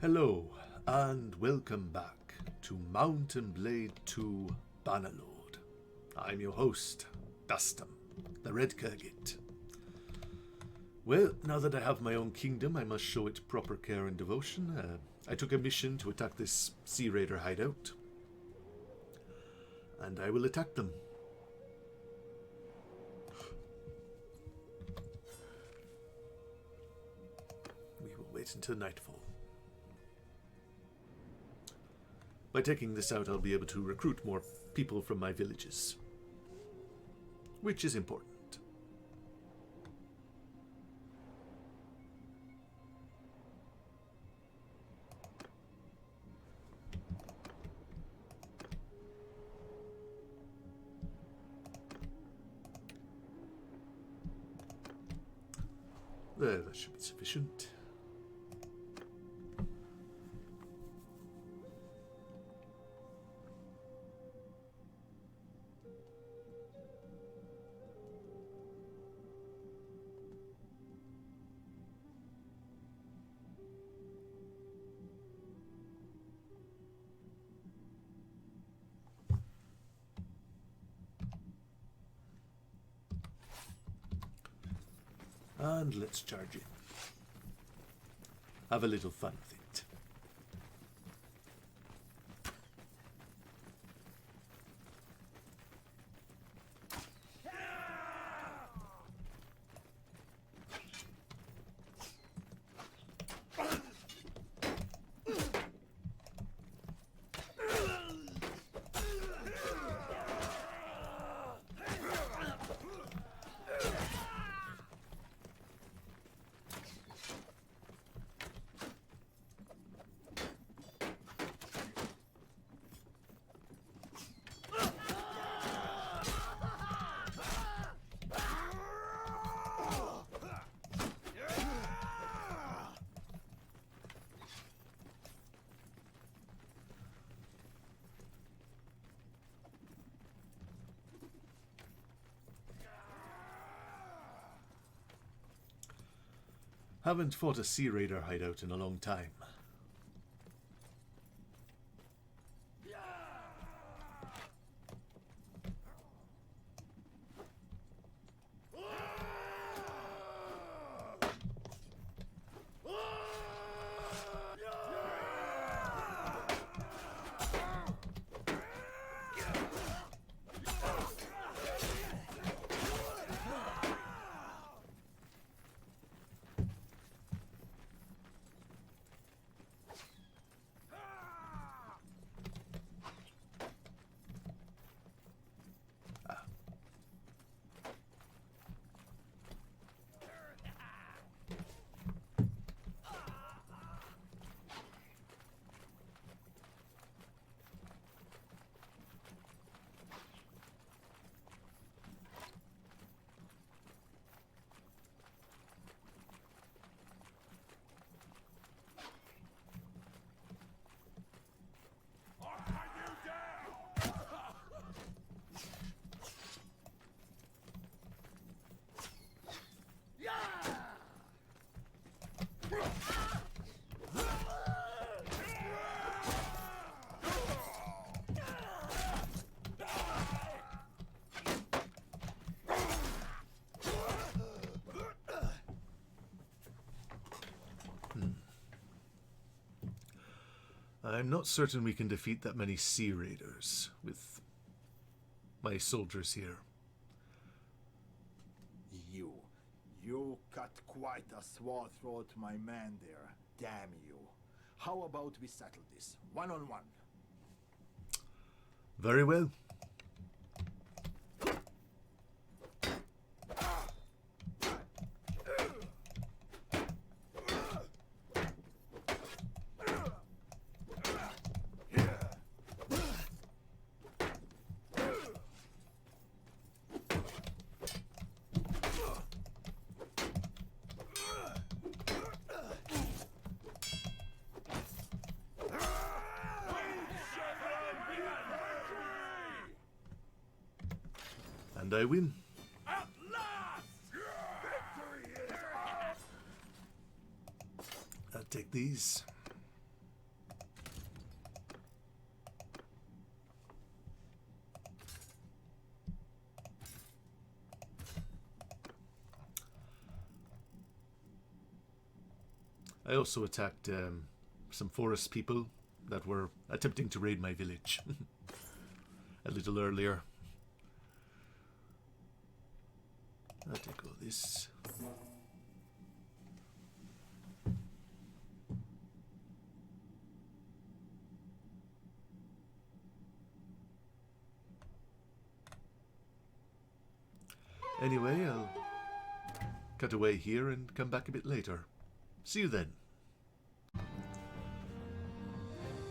Hello, and welcome back to Mount and Blade 2 Bannerlord. I'm your host, Dustum the Red Khergit. Well, now that I have my own kingdom, I must show it proper care and devotion. I took a mission to attack this Sea Raider hideout, and I will attack them. We will wait until nightfall. By taking this out, I'll be able to recruit more people from my villages, which is important. There, that should be sufficient. And let's charge it. Have a little fun with it. Haven't fought a Sea Raider hideout in a long time. I'm not certain we can defeat that many Sea Raiders with my soldiers here. You cut quite a sword throat, my man there. Damn you. How about we settle this, one-on-one? Very well. And I win. At last! Victory is ours! I'll take these. I also attacked some forest people that were attempting to raid my village a little earlier. I'll take all this. Anyway, I'll cut away here and come back a bit later. See you then.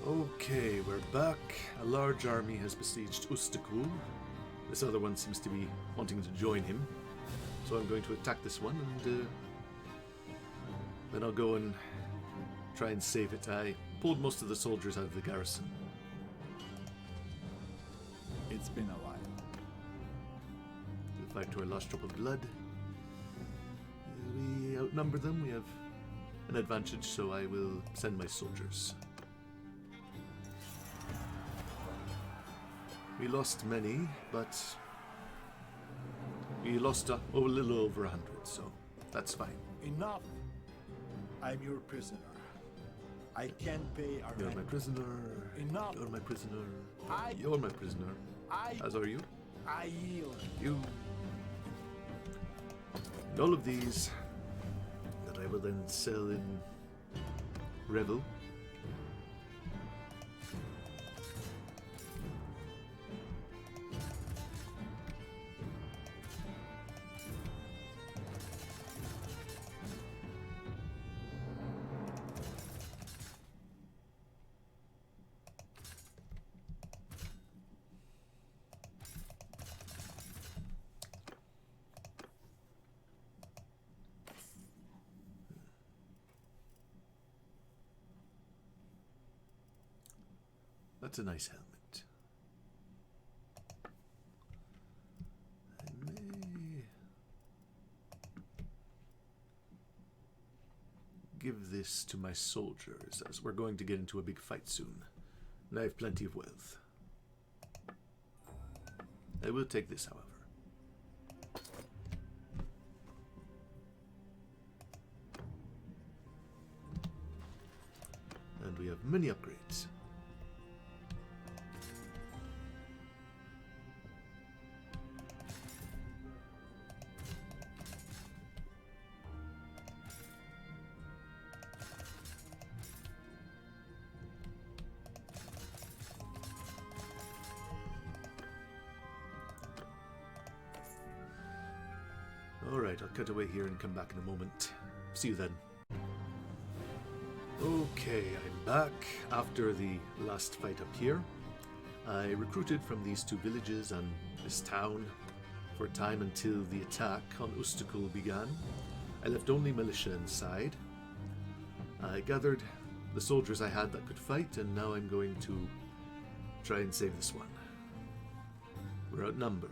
Okay, we're back. A large army has besieged Ustokol. This other one seems to be wanting to join him. So I'm going to attack this one and then I'll go and try and save it. I pulled most of the soldiers out of the garrison. It's been a while. We'll fight to our last drop of blood. We outnumber them. We have an advantage, so I will send my soldiers. We lost many, but we lost a little over 100, so that's fine. Enough! I'm your prisoner. I can't pay our You're rent. my prisoner. Enough! You're my prisoner. I- You're my prisoner. As are you. I yield. You. And all of these that I will then sell in Revyl. That's a nice helmet. I may give this to my soldiers, as we're going to get into a big fight soon, and I have plenty of wealth. I will take this, however. And we have many upgrades. Alright, I'll cut away here and come back in a moment. See you then. Okay, I'm back after the last fight up here. I recruited from these two villages and this town for a time until the attack on Ustokol began. I left only militia inside. I gathered the soldiers I had that could fight, and now I'm going to try and save this one. We're outnumbered.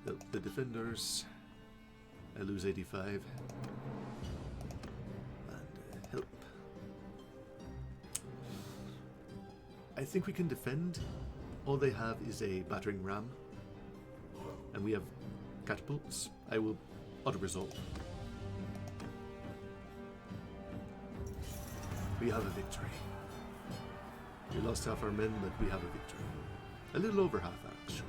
Help the defenders. I lose 85. And help. I think we can defend. All they have is a battering ram. And we have catapults. I will auto-resolve. We have a victory. We lost half our men, but we have a victory. A little over half, actually.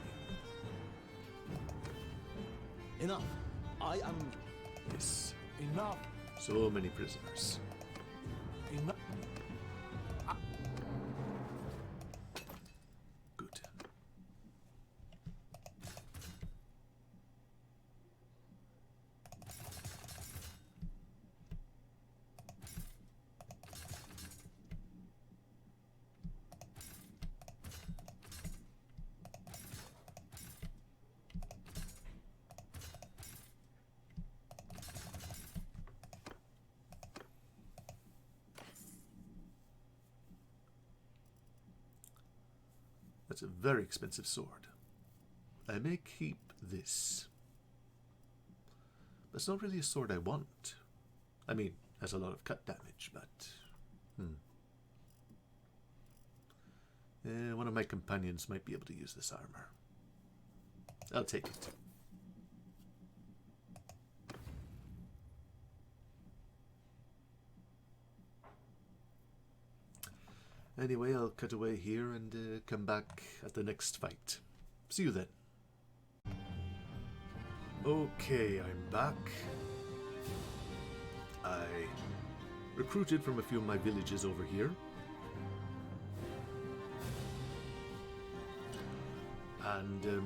Enough. I am... Yes. Enough. So many prisoners. Enough. Good. That's a very expensive sword. I may keep this. But it's not really a sword I want. I mean, it has a lot of cut damage, but... one of my companions might be able to use this armor. I'll take it. Anyway, I'll cut away here and come back at the next fight. See you then. Okay, I'm back. I recruited from a few of my villages over here. And,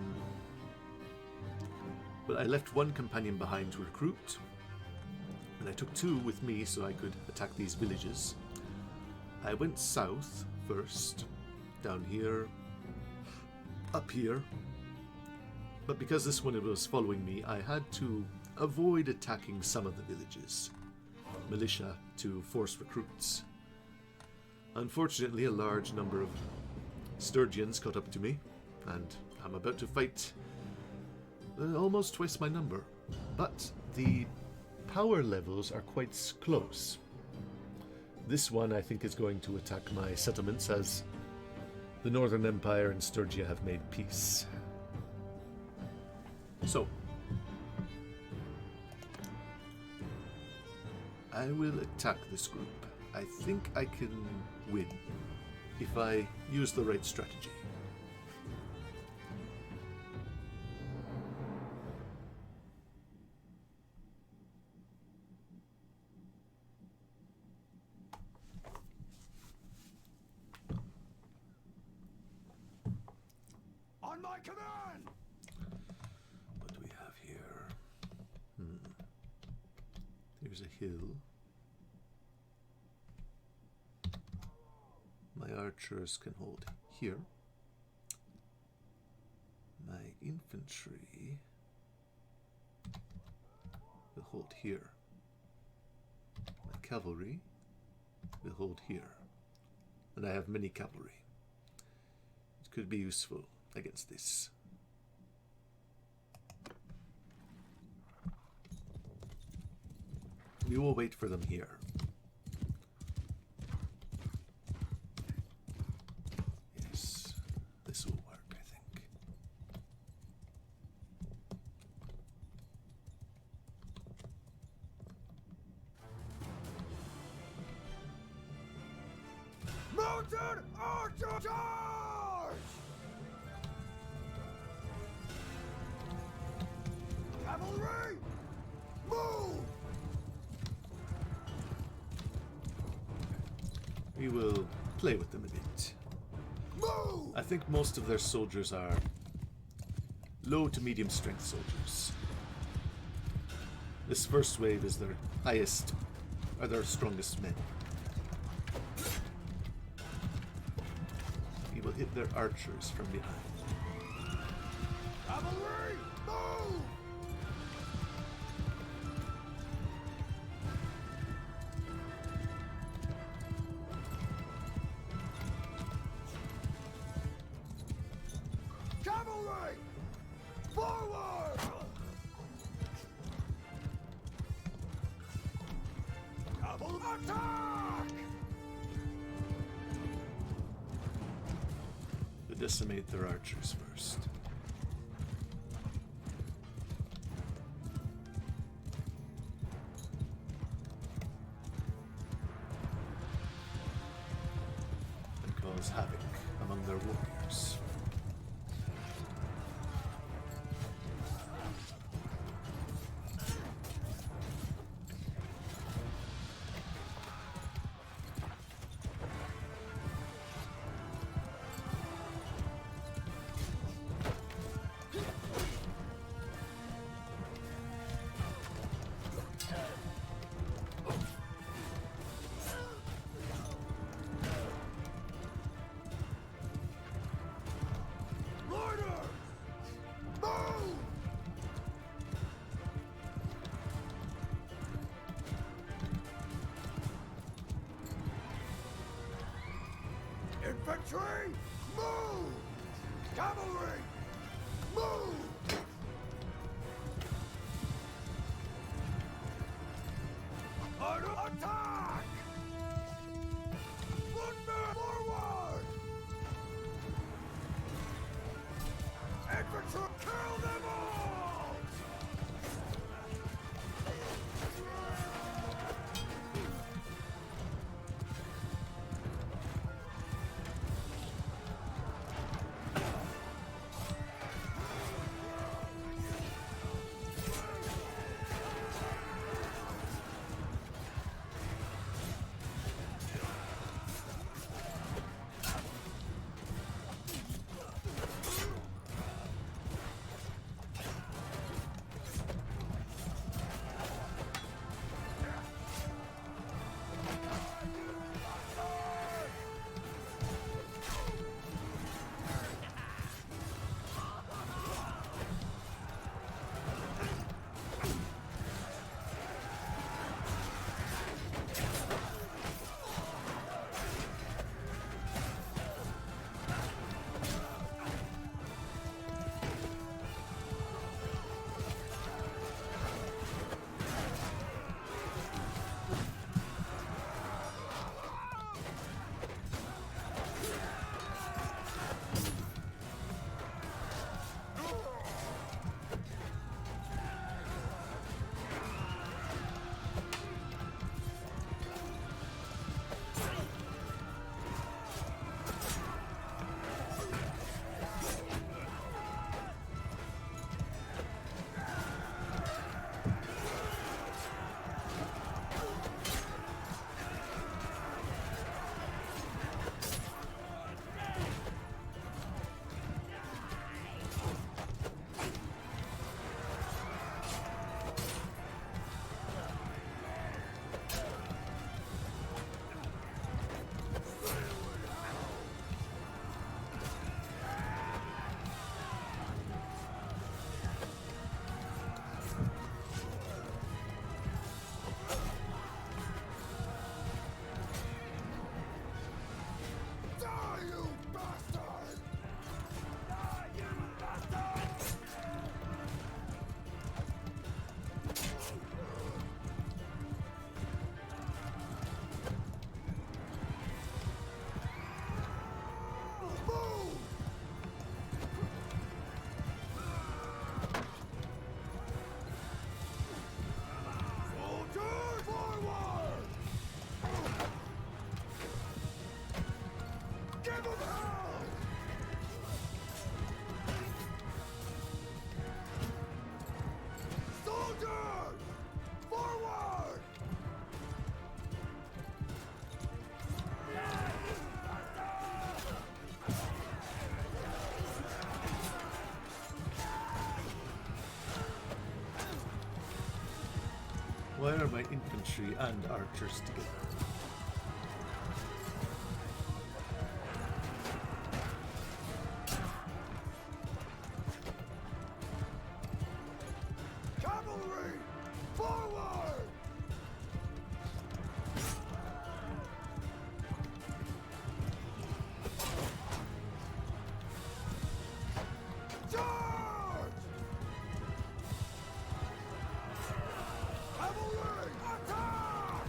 well, I left one companion behind to recruit. And I took 2 with me so I could attack these villages. I went south first, down here, up here. But because this one was following me, I had to avoid attacking some of the villages. Militia to force recruits. Unfortunately, a large number of Sturgians caught up to me, and I'm about to fight almost twice my number. But the power levels are quite close. This one, I think, is going to attack my settlements as the Northern Empire and Sturgia have made peace. So, I will attack this group. I think I can win if I use the right strategy. On my command! What do we have here? There's a hill. My archers can hold here. My infantry will hold here. My cavalry will hold here. And I have many cavalry. It could be useful against this. We will wait for them here. Yes, this will work, I think. Mounted archer charge! Cavalry, move! We will play with them a bit. Move! I think most of their soldiers are low to medium strength soldiers. This first wave is their highest, or their strongest men. We will hit their archers from behind. Cavalry, move! Cavalry, forward! Cavalry, attack! To decimate their archers first. And cause havoc among their warriors. Infantry, move! Cavalry, move! Order attack! Footmen forward! Infantry, kill them all! Why are my infantry and archers together? Cavalry! Forward! Charge! Cavalry! Attack!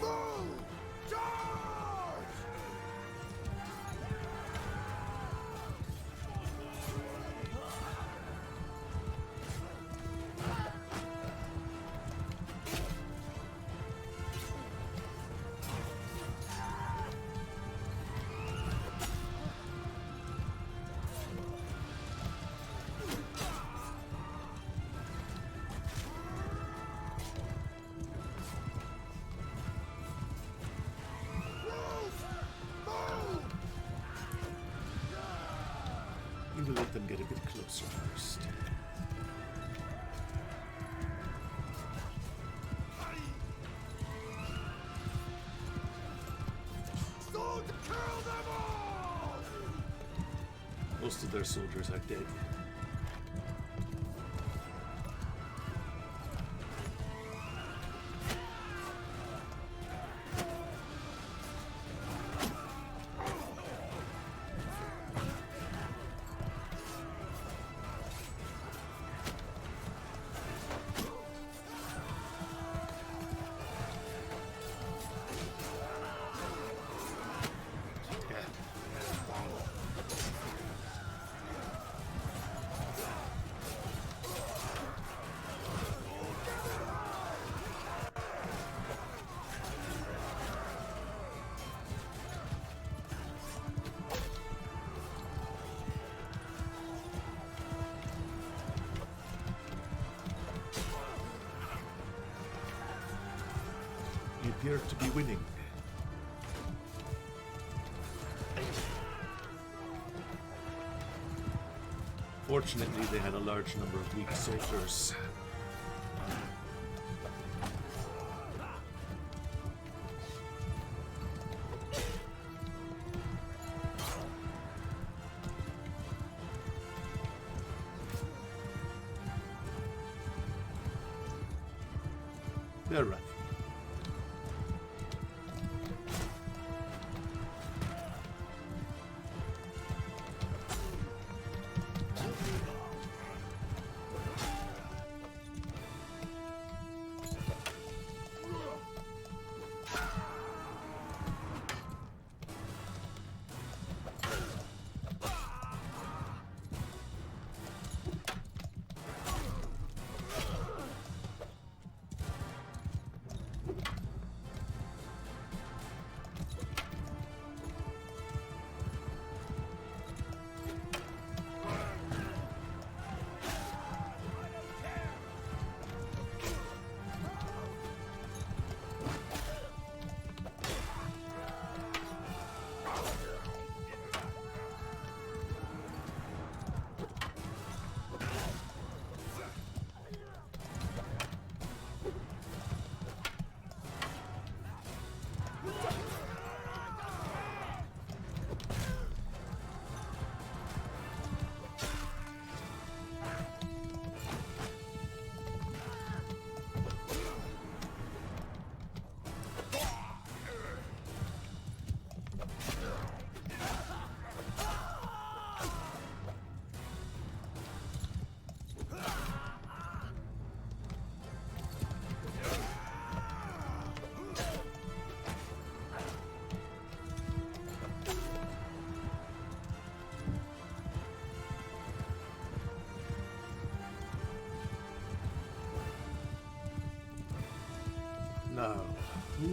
Move! Charge! We will let them get a bit closer first. Sword to kill them all! Most of their soldiers are dead. Yeah. You appear to be winning. Fortunately, they had a large number of weak soldiers. They're running.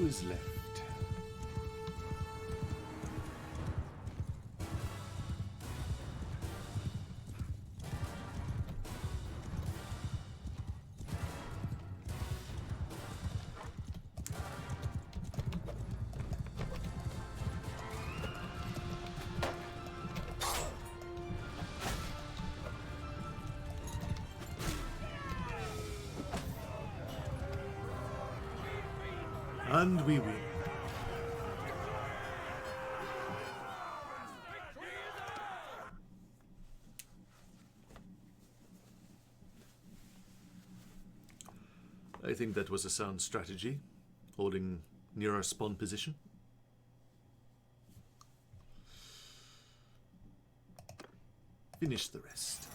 is left? And we win. I think that was a sound strategy, holding near our spawn position. Finish the rest.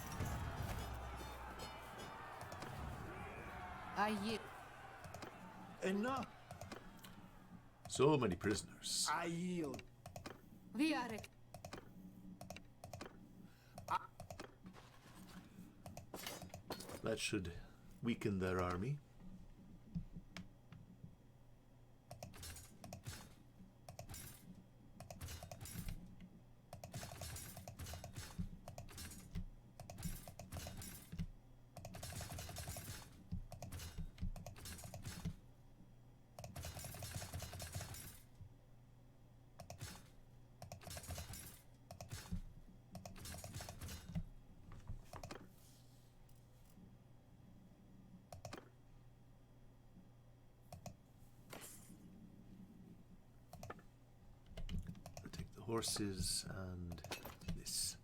Enough! So many prisoners. I yield. That should weaken their army. Horses and this.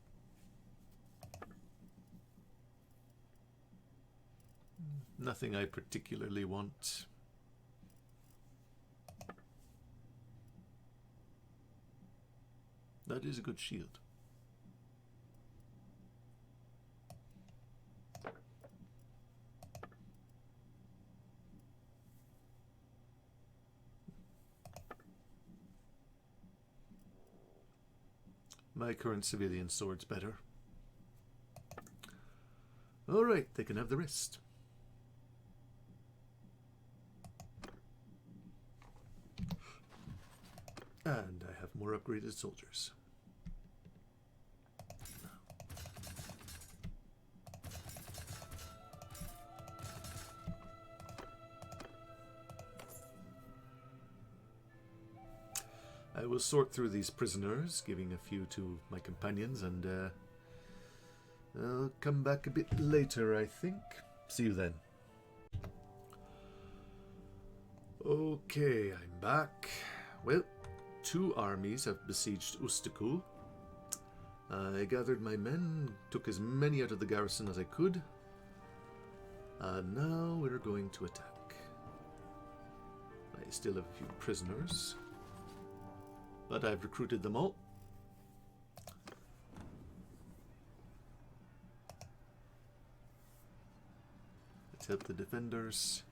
Nothing I particularly want. That is a good shield. My current civilian sword's better. Alright, they can have the rest. And I have more upgraded soldiers. I will sort through these prisoners, giving a few to my companions, and I'll come back a bit later, I think. See you then. Okay, I'm back. Well, 2 armies have besieged Ustokol. I gathered my men, took as many out of the garrison as I could, and now we're going to attack. I still have a few prisoners, but I've recruited them all. Let's help the defenders.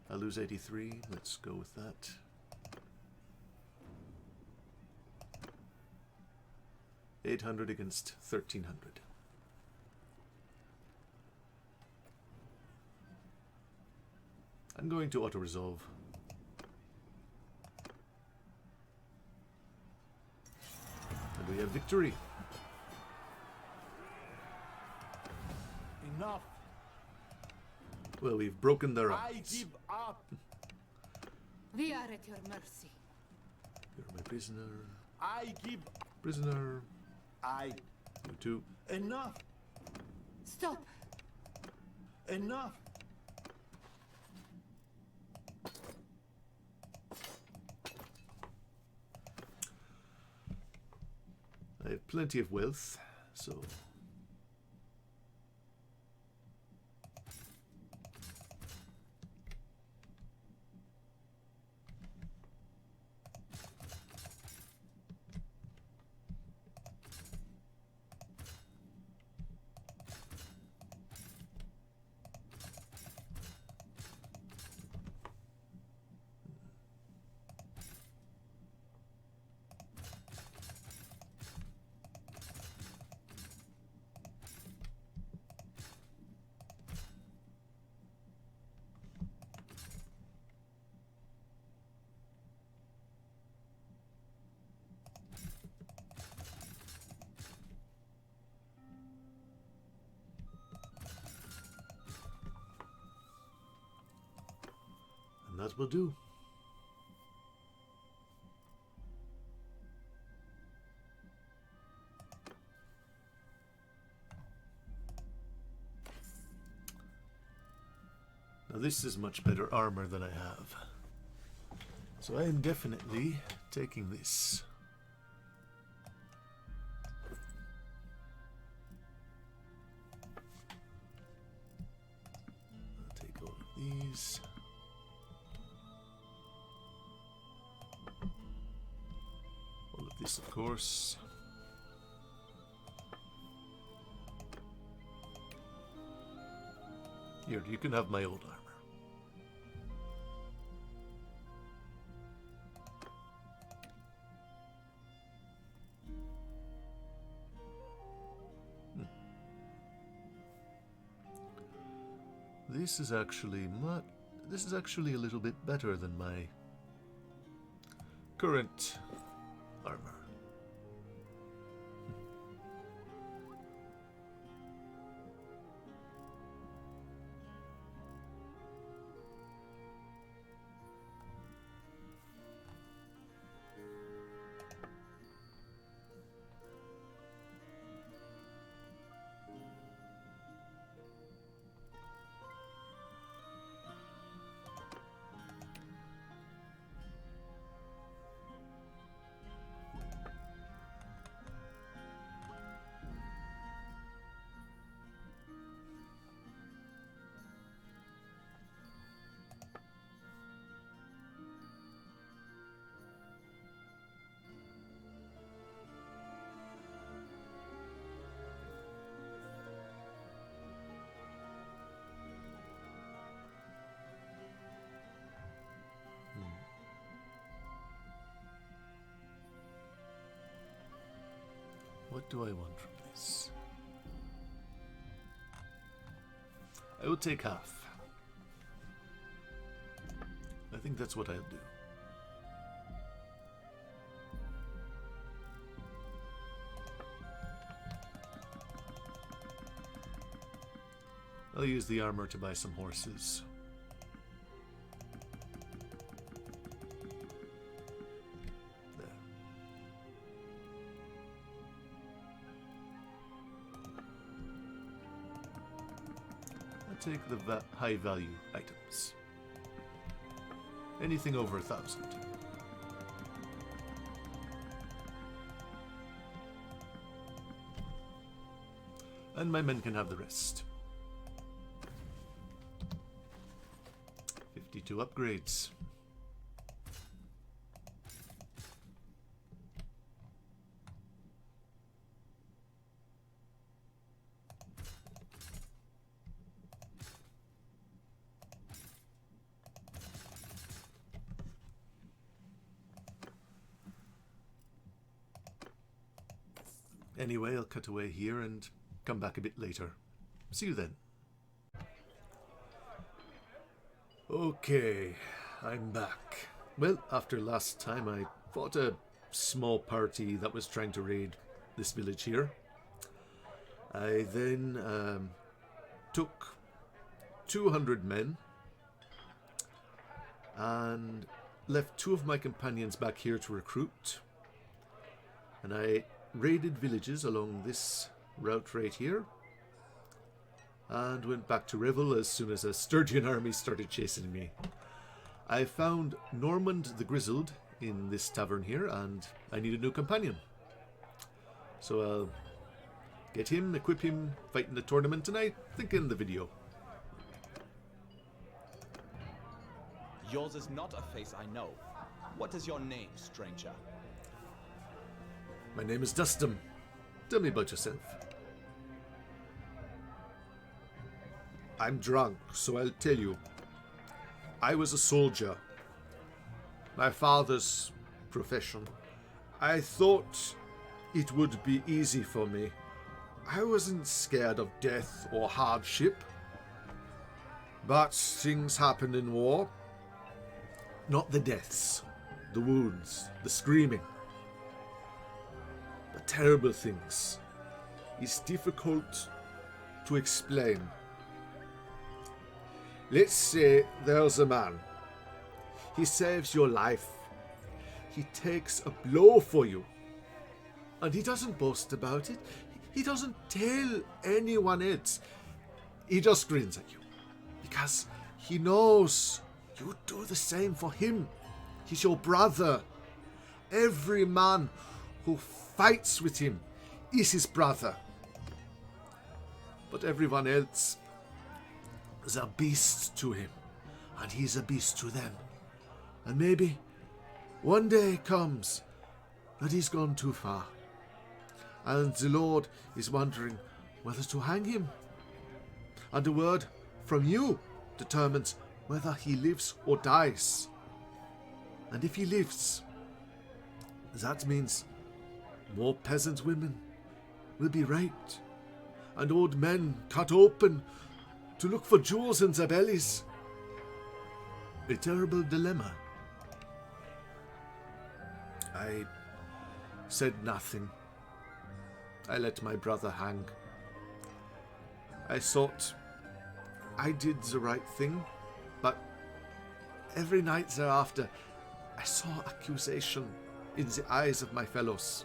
I lose 83. Let's go with that. $800 against 1,300. I'm going to auto-resolve. And we have victory. Enough. Well, we've broken their I arms. give up. We are at your mercy. You're my prisoner. I give. Prisoner. I. You too. Enough. Stop. Enough. I have plenty of wealth, so... That will do. Now this is much better armor than I have. So I am definitely taking this. I'll take all of these. All of this, of course. Here, you can have my old armor. This is actually a little bit better than my current armor. What do I want from this? I will take half. I think that's what I'll do. I'll use the armor to buy some horses. Take the high value items. Anything over 1,000. And my men can have the rest. 52 upgrades. Anyway, I'll cut away here and come back a bit later. See you then. Okay, I'm back. Well, after last time I fought a small party that was trying to raid this village here. I then took 200 men and left 2 of my companions back here to recruit. And I raided villages along this route right here and went back to Revyl as soon as a Sturgian army started chasing me. I found Normund the Grizzled in this tavern here and I need a new companion. So I'll get him, equip him, fight in the tournament, and I think in the video. Yours is not a face I know. What is your name, stranger? My name is Dustum. Tell me about yourself. I'm drunk, so I'll tell you. I was a soldier. My father's profession. I thought it would be easy for me. I wasn't scared of death or hardship. But things happen in war. Not the deaths, the wounds, the screaming. The terrible things. It's difficult to explain. Let's say there's a man. He saves your life. He takes a blow for you. And he doesn't boast about it. He doesn't tell anyone else. He just grins at you. Because he knows you do the same for him. He's your brother. Every man who fights with him is his brother. But everyone else is a beast to him. And he's a beast to them. And maybe one day comes that he's gone too far. And the Lord is wondering whether to hang him. And a word from you determines whether he lives or dies. And if he lives, that means more peasant women will be raped, and old men cut open to look for jewels in their bellies. A terrible dilemma. I said nothing. I let my brother hang. I thought I did the right thing, but every night thereafter I saw accusation in the eyes of my fellows.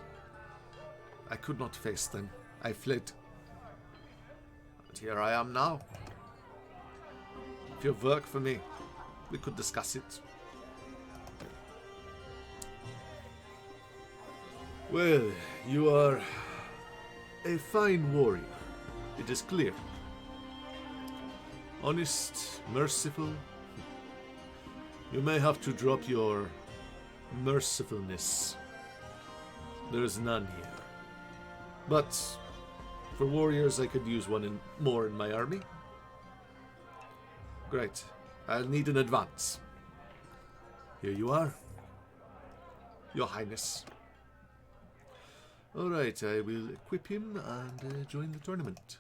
I could not face them. I fled. And here I am now. If you have work for me, we could discuss it. Well, you are a fine warrior, it is clear. Honest, merciful. You may have to drop your mercifulness. There is none here. But for warriors, I could use one more in my army. Great. I'll need an advance. Here you are, Your Highness. Alright, I will equip him and join the tournament.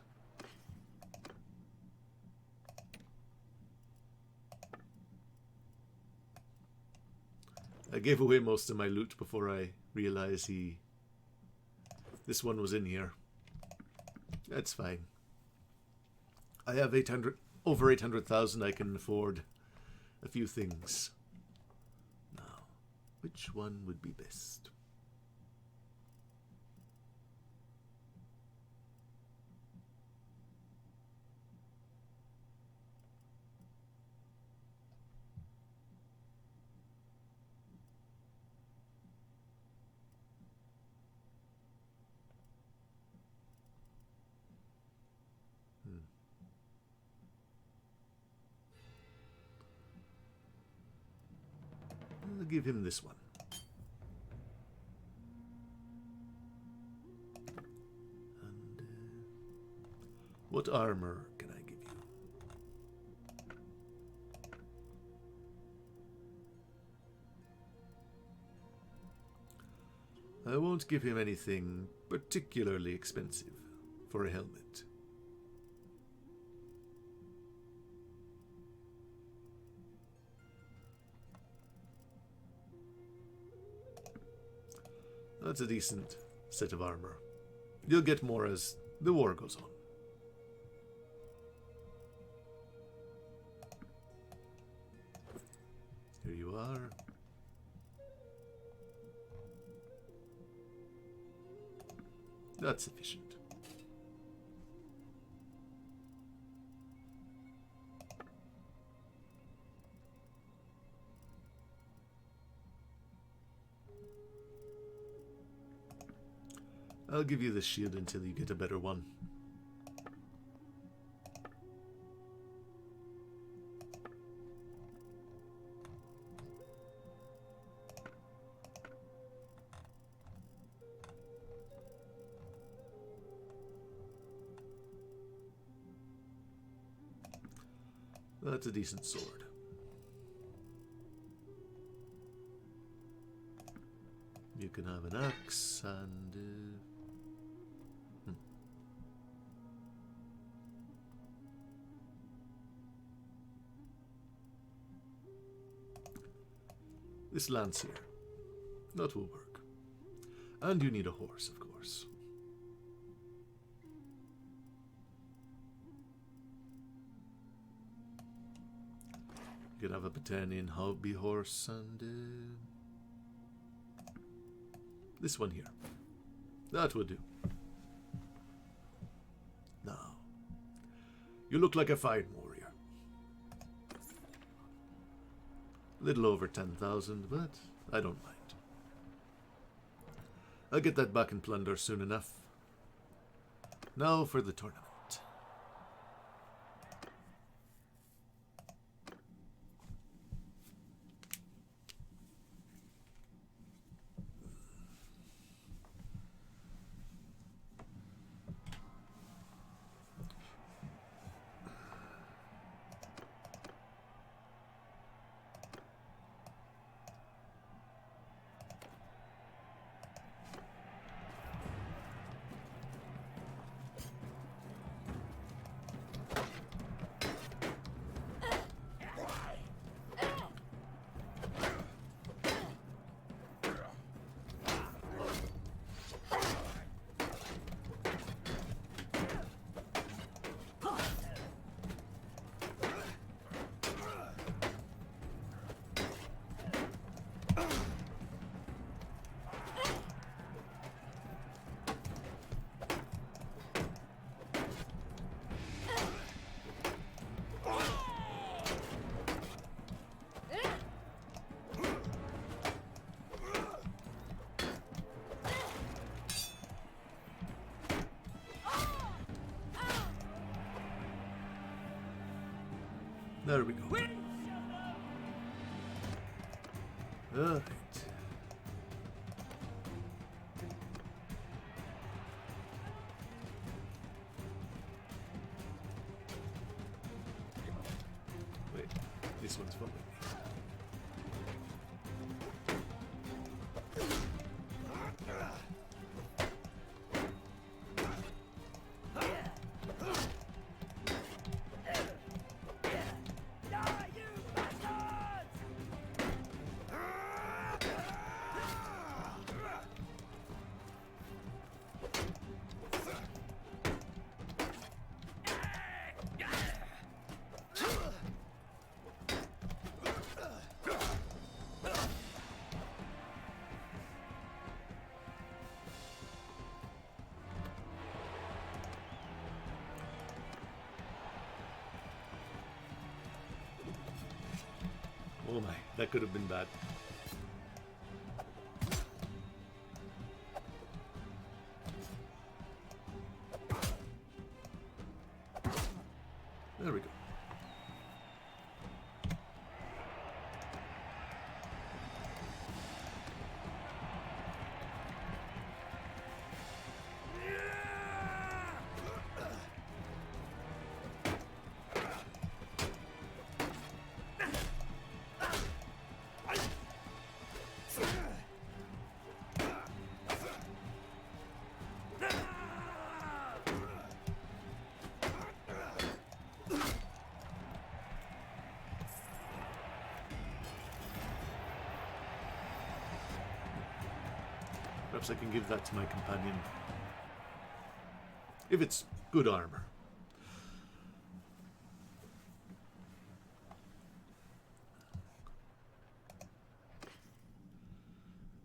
I gave away most of my loot before I realized this one was in here. That's fine. I have over 800,000. I can afford a few things. Now, which one would be best? I'll give him this one. And what armor can I give you? I won't give him anything particularly expensive for a helmet. That's a decent set of armor. You'll get more as the war goes on. Here you are. That's sufficient. I'll give you the shield until you get a better one. That's a decent sword. You can have an axe and this lance here. That will work. And you need a horse, of course. You could have a Britannian hobby horse and this one here. That would do. Now, you look like a fine warrior. Little over 10,000, but I don't mind. I'll get that back in plunder soon enough. Now for the tournament. There we go. Alright. Wait, this one's following me. Oh my, that could have been bad. There we go. Perhaps I can give that to my companion. If it's good armor.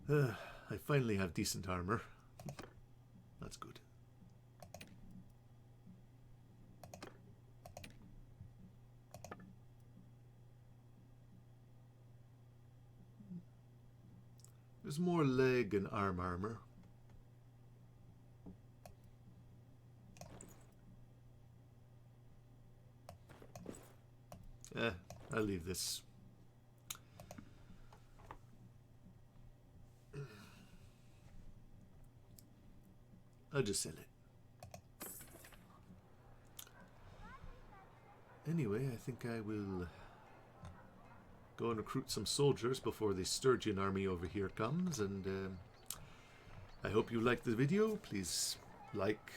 I finally have decent armor. That's good. There's more leg and arm armor. I'll leave this. I'll just sell it. Anyway, I think I will go and recruit some soldiers before the Sturgian army over here comes, and I hope you liked the video. Please like,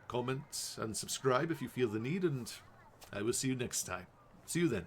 comment, and subscribe if you feel the need, and I will see you next time. See you then.